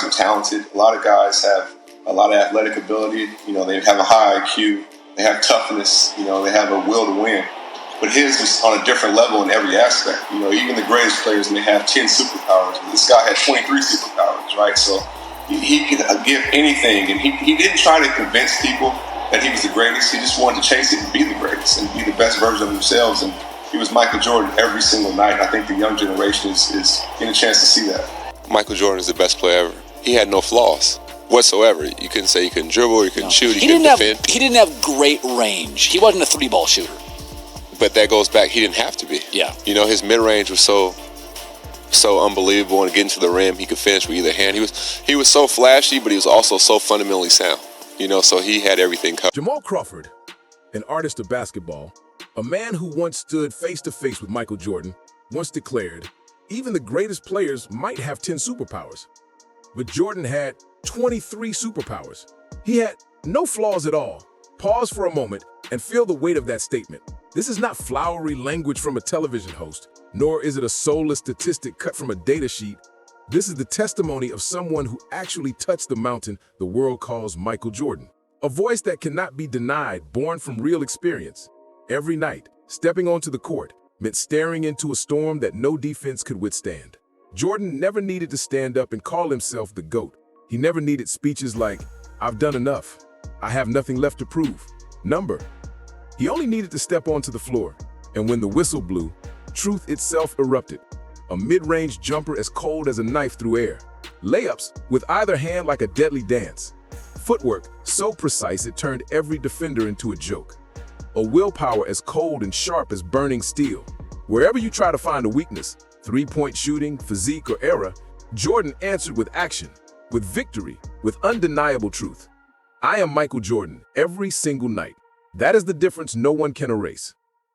are talented. A lot of guys have a lot of athletic ability. They have a high IQ. They have toughness. They have a will to win. But his was on a different level in every aspect. Even the greatest players may have 10 superpowers. This guy had 23 superpowers, right? So he could give anything. And he didn't try to convince people that he was the greatest. He just wanted to chase it and be the greatest and be the best version of themselves. And he was Michael Jordan every single night. I think the young generation is getting a chance to see that. Michael Jordan is the best player ever. He had no flaws whatsoever. You couldn't say he couldn't dribble, he couldn't shoot, he couldn't defend. He didn't have great range. He wasn't a three-ball shooter. But that goes back, he didn't have to be. Yeah. His mid-range was so unbelievable, and getting to the rim, he could finish with either hand. He was so flashy, but he was also so fundamentally sound. So he had everything covered. Jamal Crawford, an artist of basketball, a man who once stood face-to-face with Michael Jordan, once declared, even the greatest players might have 10 superpowers. But Jordan had 23 superpowers. He had no flaws at all. Pause for a moment and feel the weight of that statement. This is not flowery language from a television host, nor is it a soulless statistic cut from a data sheet. This is the testimony of someone who actually touched the mountain the world calls Michael Jordan. A voice that cannot be denied, born from real experience. Every night, stepping onto the court meant staring into a storm that no defense could withstand. Jordan never needed to stand up and call himself the GOAT. He never needed speeches like, "I've done enough. I have nothing left to prove." He only needed to step onto the floor. And when the whistle blew, truth itself erupted. A mid-range jumper as cold as a knife through air. Layups with either hand like a deadly dance. Footwork so precise it turned every defender into a joke. A willpower as cold and sharp as burning steel. Wherever you try to find a weakness, three-point shooting, physique, or era, Jordan answered with action, with victory, with undeniable truth. I am Michael Jordan every single night. That is the difference no one can erase.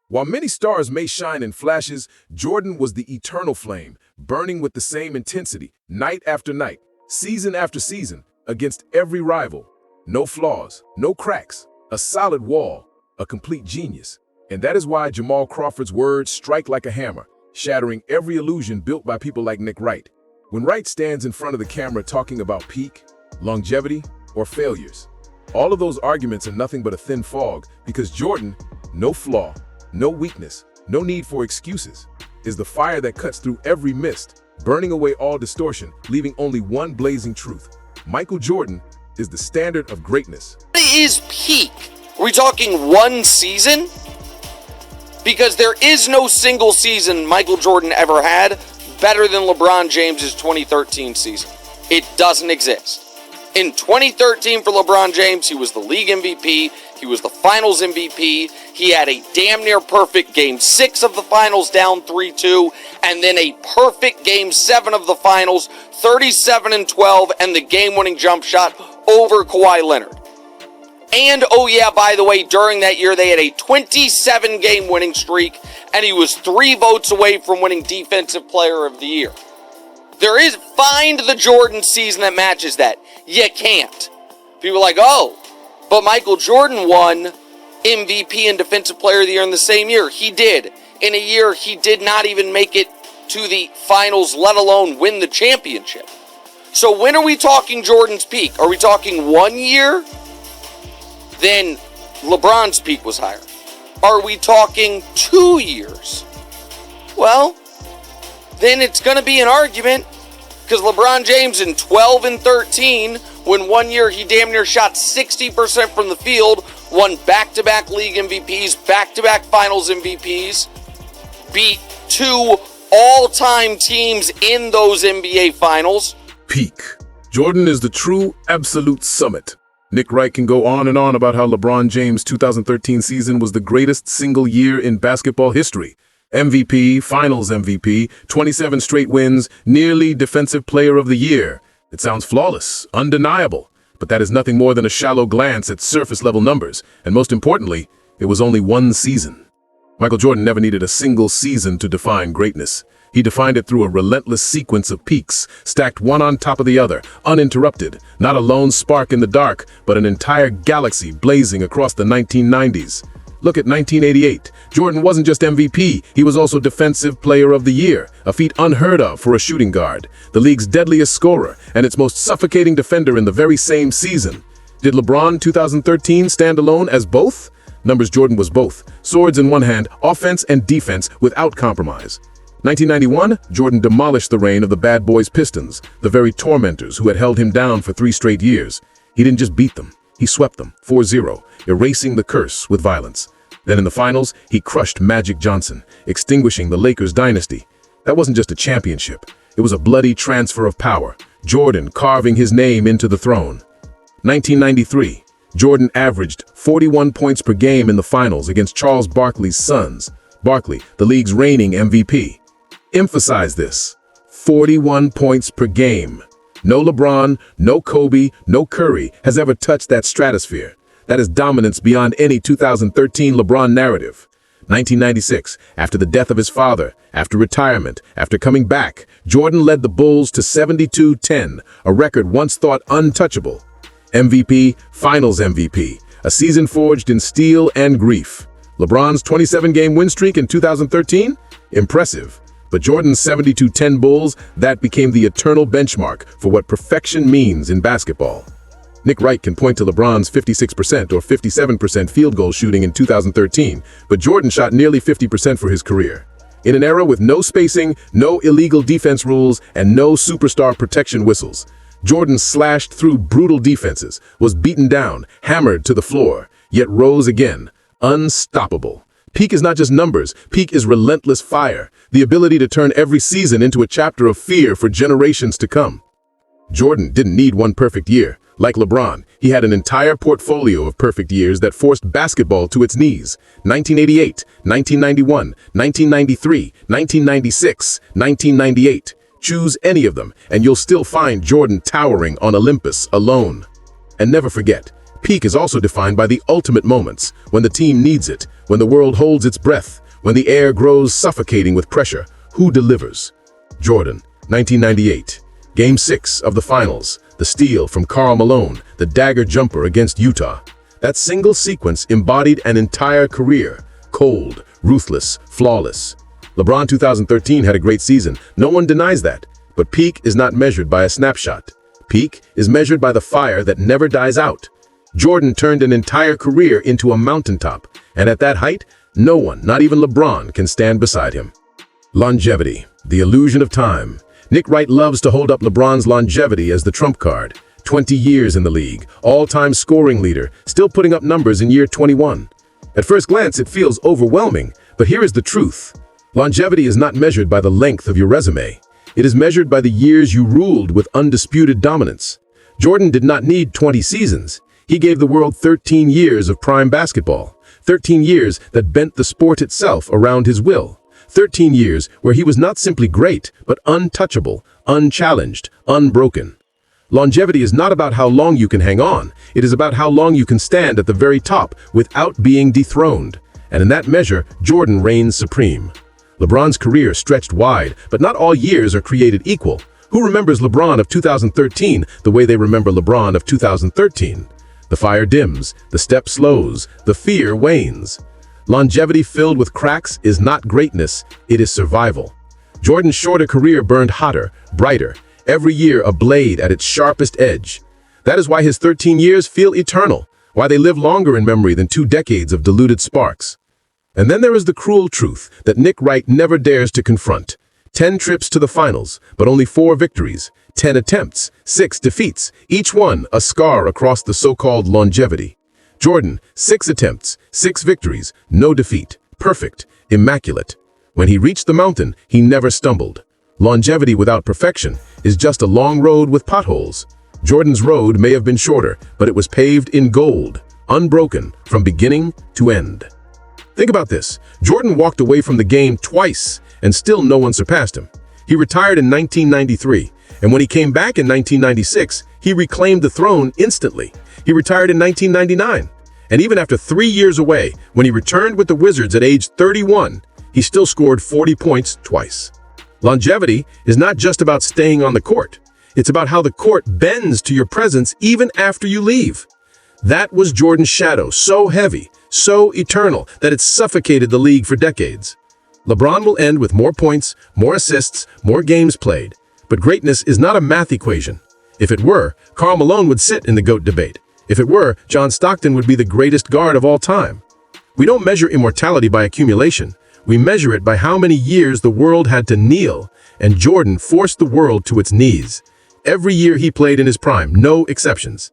While many stars may shine in flashes, Jordan was the eternal flame, burning with the same intensity, night after night, season after season, against every rival. No flaws, no cracks, a solid wall, a complete genius. And that is why Jamal Crawford's words strike like a hammer, shattering every illusion built by people like Nick Wright. When Wright stands in front of the camera talking about peak, longevity, or failures, all of those arguments are nothing but a thin fog, because Jordan, no flaw, no weakness, no need for excuses, is the fire that cuts through every mist, burning away all distortion, leaving only one blazing truth. Michael Jordan is the standard of greatness. What is peak? Are we talking one season? Because there is no single season Michael Jordan ever had better than LeBron James's 2013 season. It doesn't exist. In 2013 for LeBron James, he was the league MVP. He was the finals MVP. He had a damn near perfect Game 6 of the finals down 3-2, and then a perfect Game 7 of the finals, 37-12, and the game-winning jump shot over Kawhi Leonard. And, oh yeah, by the way, during that year, they had a 27-game winning streak, and he was 3 votes away from winning Defensive Player of the Year. Find the Jordan season that matches that. You can't. People are like, oh, but Michael Jordan won MVP and Defensive Player of the Year in the same year. He did. In a year, he did not even make it to the finals, let alone win the championship. So when are we talking Jordan's peak? Are we talking 1 year? Then LeBron's peak was higher. Are we talking 2 years? Well, then it's going to be an argument, because LeBron James in 12 and 13, when 1 year he damn near shot 60% from the field, won back-to-back league MVPs, back-to-back finals MVPs, beat 2 all-time teams in those NBA finals. Peak. Jordan is the true absolute summit. Nick Wright can go on and on about how LeBron James' 2013 season was the greatest single year in basketball history. MVP, Finals MVP, 27 straight wins, nearly Defensive Player of the Year. It sounds flawless, undeniable, but that is nothing more than a shallow glance at surface-level numbers, and most importantly, it was only one season. Michael Jordan never needed a single season to define greatness. He defined it through a relentless sequence of peaks, stacked one on top of the other, uninterrupted, not a lone spark in the dark, but an entire galaxy blazing across the 1990s. Look at 1988. Jordan wasn't just MVP, he was also Defensive Player of the Year, a feat unheard of for a shooting guard, the league's deadliest scorer, and its most suffocating defender in the very same season. Did LeBron 2013 stand alone as both? Numbers Jordan was both. Swords in one hand, offense and defense without compromise. 1991, Jordan demolished the reign of the Bad Boys Pistons, the very tormentors who had held him down for 3 straight years. He didn't just beat them, he swept them, 4-0, erasing the curse with violence. Then in the finals, he crushed Magic Johnson, extinguishing the Lakers dynasty. That wasn't just a championship, it was a bloody transfer of power, Jordan carving his name into the throne. 1993, Jordan averaged 41 points per game in the finals against Charles Barkley's Suns. Barkley, the league's reigning MVP. Emphasize this, 41 points per game. No LeBron, no Kobe, no Curry has ever touched that stratosphere. That is dominance beyond any 2013 LeBron narrative. 1996, after the death of his father, after retirement, after coming back, Jordan led the Bulls to 72-10, a record once thought untouchable. MVP, Finals MVP, a season forged in steel and grief. LeBron's 27-game win streak in 2013? Impressive. But Jordan's 72-10 Bulls, that became the eternal benchmark for what perfection means in basketball. Nick Wright can point to LeBron's 56% or 57% field goal shooting in 2013, but Jordan shot nearly 50% for his career. In an era with no spacing, no illegal defense rules, and no superstar protection whistles, Jordan slashed through brutal defenses, was beaten down, hammered to the floor, yet rose again, unstoppable. Peak is not just numbers, peak is relentless fire, the ability to turn every season into a chapter of fear for generations to come. Jordan didn't need one perfect year. Like LeBron, he had an entire portfolio of perfect years that forced basketball to its knees. 1988, 1991, 1993, 1996, 1998. Choose any of them, and you'll still find Jordan towering on Olympus alone. And never forget, peak is also defined by the ultimate moments, when the team needs it, when the world holds its breath, when the air grows suffocating with pressure. Who delivers? Jordan, 1998. Game 6 of the finals, the steal from Karl Malone, the dagger jumper against Utah. That single sequence embodied an entire career, cold, ruthless, flawless. LeBron 2013 had a great season, no one denies that, but peak is not measured by a snapshot. Peak is measured by the fire that never dies out. Jordan turned an entire career into a mountaintop, and at that height, no one, not even LeBron, can stand beside him. Longevity, the illusion of time. Nick Wright loves to hold up LeBron's longevity as the trump card. 20 years in the league, all-time scoring leader, still putting up numbers in year 21. At first glance, it feels overwhelming, but here is the truth. Longevity is not measured by the length of your resume. It is measured by the years you ruled with undisputed dominance. Jordan did not need 20 seasons. He gave the world 13 years of prime basketball. 13 years that bent the sport itself around his will. 13 years where he was not simply great, but untouchable, unchallenged, unbroken. Longevity is not about how long you can hang on. It is about how long you can stand at the very top without being dethroned. And in that measure, Jordan reigns supreme. LeBron's career stretched wide, but not all years are created equal. Who remembers LeBron of 2013 the way they remember LeBron of 2013? The fire dims, the step slows, the fear wanes. Longevity filled with cracks is not greatness, it is survival. Jordan's shorter career burned hotter, brighter, every year a blade at its sharpest edge. That is why his 13 years feel eternal, why they live longer in memory than 2 decades of diluted sparks. And then there is the cruel truth that Nick Wright never dares to confront. 10 trips to the finals, but only 4 victories. 10 attempts, 6 defeats, each one a scar across the so-called longevity. Jordan, 6 attempts, 6 victories, no defeat, perfect, immaculate. When he reached the mountain, he never stumbled. Longevity without perfection is just a long road with potholes. Jordan's road may have been shorter, but it was paved in gold, unbroken from beginning to end. Think about this. Jordan walked away from the game twice, and still no one surpassed him. He retired in 1993, and when he came back in 1996, he reclaimed the throne instantly. He retired in 1999, and even after 3 years away, when he returned with the Wizards at age 31, he still scored 40 points twice. Longevity is not just about staying on the court. It's about how the court bends to your presence even after you leave. That was Jordan's shadow, so heavy, so eternal that it's suffocated the league for decades. LeBron will end with more points, more assists, more games played. But greatness is not a math equation. If it were, Karl Malone would sit in the GOAT debate. If it were, John Stockton would be the greatest guard of all time. We don't measure immortality by accumulation. We measure it by how many years the world had to kneel, and Jordan forced the world to its knees. Every year he played in his prime, no exceptions.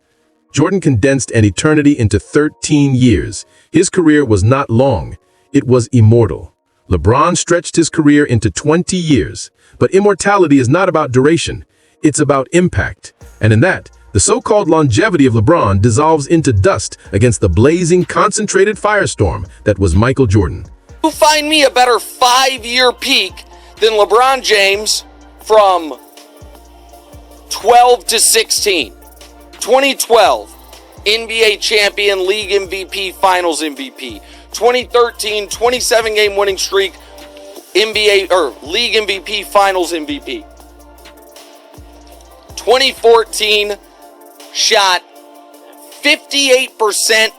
Jordan condensed an eternity into 13 years. His career was not long. It was immortal. LeBron stretched his career into 20 years. But immortality is not about duration. It's about impact. And in that, the so-called longevity of LeBron dissolves into dust against the blazing, concentrated firestorm that was Michael Jordan. You find me a better 5-year peak than LeBron James from 12 to 16. 2012, NBA champion, league MVP, finals MVP. 2013, 27-game winning streak, NBA or league MVP, finals MVP. 2014, shot 58%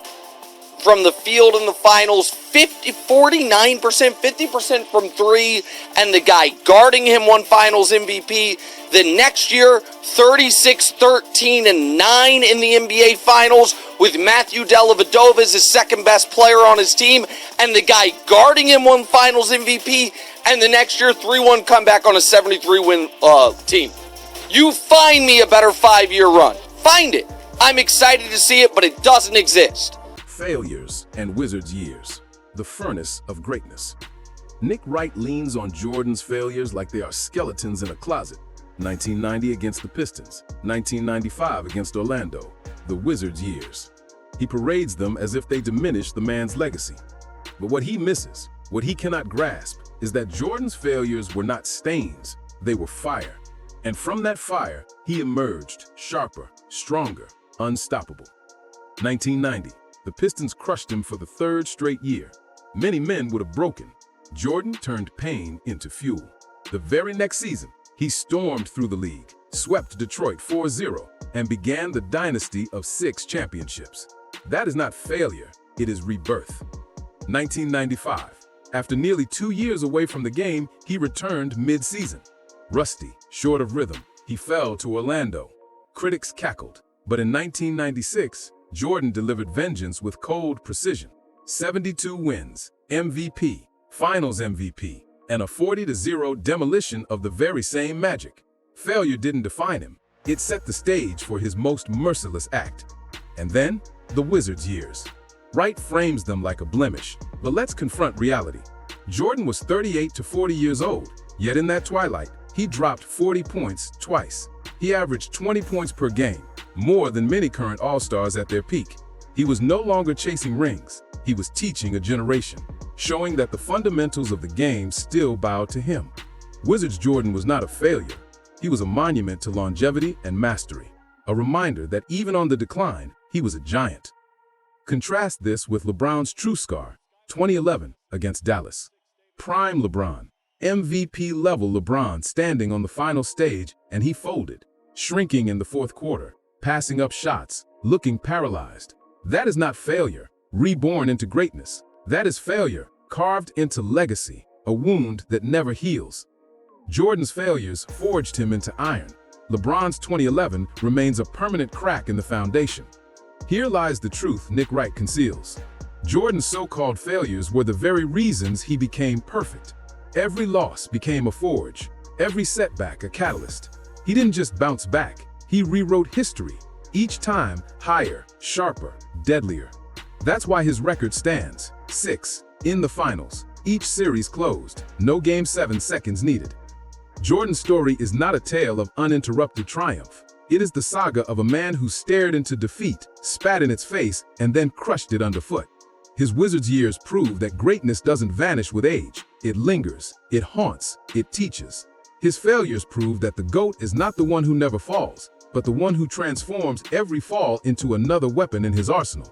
from the field in the finals, 49%, 50% from three, and the guy guarding him won finals MVP. The next year, 36, 13, and 9 in the NBA finals, with Matthew Dellavedova as his second best player on his team, and the guy guarding him won finals MVP, and the next year, 3-1 comeback on a 73-win team. You find me a better 5-year run. Find it. I'm excited to see it, but it doesn't exist. Failures and Wizards' years. The furnace of greatness. Nick Wright leans on Jordan's failures like they are skeletons in a closet. 1990 against the Pistons, 1995 against Orlando, the Wizards' years. He parades them as if they diminish the man's legacy. But what he misses, what he cannot grasp, is that Jordan's failures were not stains, they were fire. And from that fire, he emerged sharper, stronger, unstoppable. 1990, the Pistons crushed him for the third straight year. Many men would have broken. Jordan turned pain into fuel. The very next season, he stormed through the league, swept Detroit 4-0, and began the dynasty of 6 championships. That is not failure, it is rebirth. 1995. After nearly 2 years away from the game, he returned mid-season. Rusty, short of rhythm, he fell to Orlando. Critics cackled, but in 1996, Jordan delivered vengeance with cold precision. 72 wins, MVP, Finals MVP, and a 40-0 demolition of the very same Magic. Failure didn't define him. It set the stage for his most merciless act. And then, the Wizards' years. Wright frames them like a blemish, but let's confront reality. Jordan was 38 to 40 years old, yet in that twilight, he dropped 40 points twice. He averaged 20 points per game, more than many current All-Stars at their peak. He was no longer chasing rings. He was teaching a generation, showing that the fundamentals of the game still bowed to him. Wizards Jordan was not a failure. He was a monument to longevity and mastery, a reminder that even on the decline, he was a giant. Contrast this with LeBron's true scar, 2011 against Dallas. Prime LeBron, MVP-level LeBron standing on the final stage, and he folded, shrinking in the fourth quarter, passing up shots, looking paralyzed. That is not failure, reborn into greatness. That is failure, carved into legacy, a wound that never heals. Jordan's failures forged him into iron. LeBron's 2011 remains a permanent crack in the foundation. Here lies the truth Nick Wright conceals. Jordan's so-called failures were the very reasons he became perfect. Every loss became a forge, every setback a catalyst. He didn't just bounce back, he rewrote history, each time higher, sharper, deadlier. That's why his record stands, 6, in the finals, each series closed, no Game 7 seconds needed. Jordan's story is not a tale of uninterrupted triumph. It is the saga of a man who stared into defeat, spat in its face, and then crushed it underfoot. His Wizards years prove that greatness doesn't vanish with age. It lingers, it haunts, it teaches. His failures prove that the GOAT is not the one who never falls, but the one who transforms every fall into another weapon in his arsenal.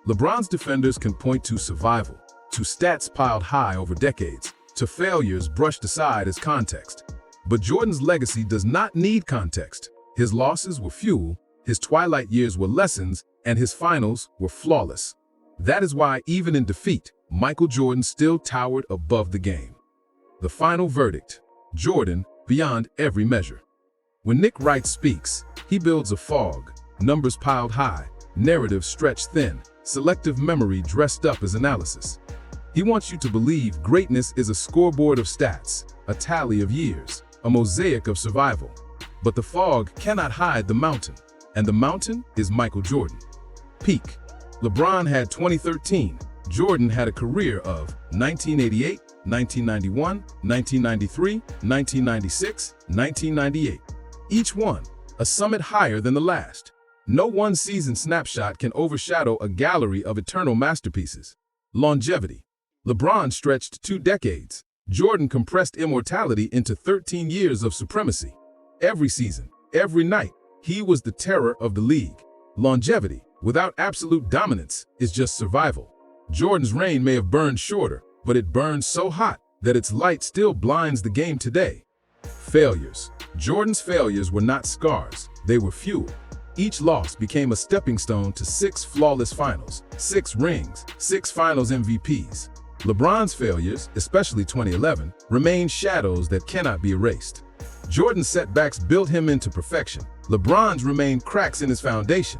LeBron's defenders can point to survival, to stats piled high over decades, to failures brushed aside as context. But Jordan's legacy does not need context. His losses were fuel, his twilight years were lessons, and his finals were flawless. That is why, even in defeat, Michael Jordan still towered above the game. The final verdict: Jordan beyond every measure. When Nick Wright speaks, he builds a fog, numbers piled high, narrative stretched thin, selective memory dressed up as analysis. He wants you to believe greatness is a scoreboard of stats, a tally of years, a mosaic of survival. But the fog cannot hide the mountain, and the mountain is Michael Jordan. Peak. LeBron had 2013. Jordan had a career of 1988, 1991, 1993, 1996, 1998. Each one, a summit higher than the last. No one season snapshot can overshadow a gallery of eternal masterpieces. Longevity. LeBron stretched 2 decades. Jordan compressed immortality into 13 years of supremacy. Every season, every night, he was the terror of the league. Longevity, without absolute dominance, is just survival. Jordan's reign may have burned shorter, but it burned so hot that its light still blinds the game today. Failures. Jordan's failures were not scars, they were fuel. Each loss became a stepping stone to 6 flawless finals, 6 rings, 6 finals MVPs. LeBron's failures, especially 2011, remain shadows that cannot be erased. Jordan's setbacks built him into perfection. LeBron's remain cracks in his foundation.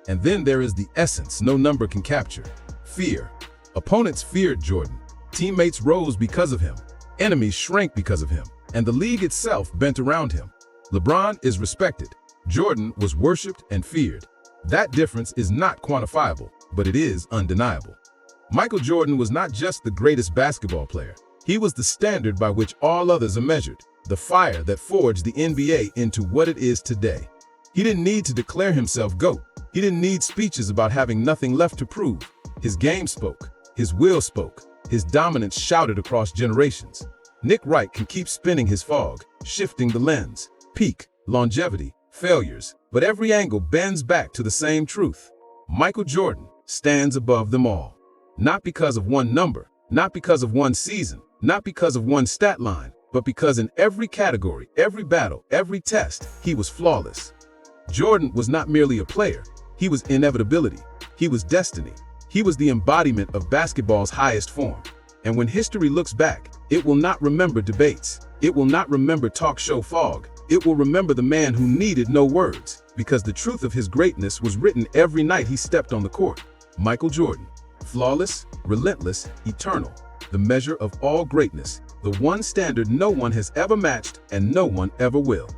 And then there is the essence no number can capture: fear. Opponents feared Jordan. Teammates rose because of him. Enemies shrank because of him. And the league itself bent around him. LeBron is respected. Jordan was worshipped and feared. That difference is not quantifiable, but it is undeniable. Michael Jordan was not just the greatest basketball player. He was the standard by which all others are measured, the fire that forged the NBA into what it is today. He didn't need to declare himself GOAT. He didn't need speeches about having nothing left to prove. His game spoke. His will spoke. His dominance shouted across generations. Nick Wright can keep spinning his fog, shifting the lens. Peak, longevity, failures, but every angle bends back to the same truth. Michael Jordan stands above them all. Not because of one number, not because of one season, not because of one stat line, but because in every category, every battle, every test, he was flawless. Jordan was not merely a player. He was inevitability. He was destiny. He was the embodiment of basketball's highest form. And when history looks back, it will not remember debates. It will not remember talk show fog. It will remember the man who needed no words, because the truth of his greatness was written every night he stepped on the court. Michael Jordan. Flawless, relentless, eternal. The measure of all greatness. The one standard no one has ever matched and no one ever will.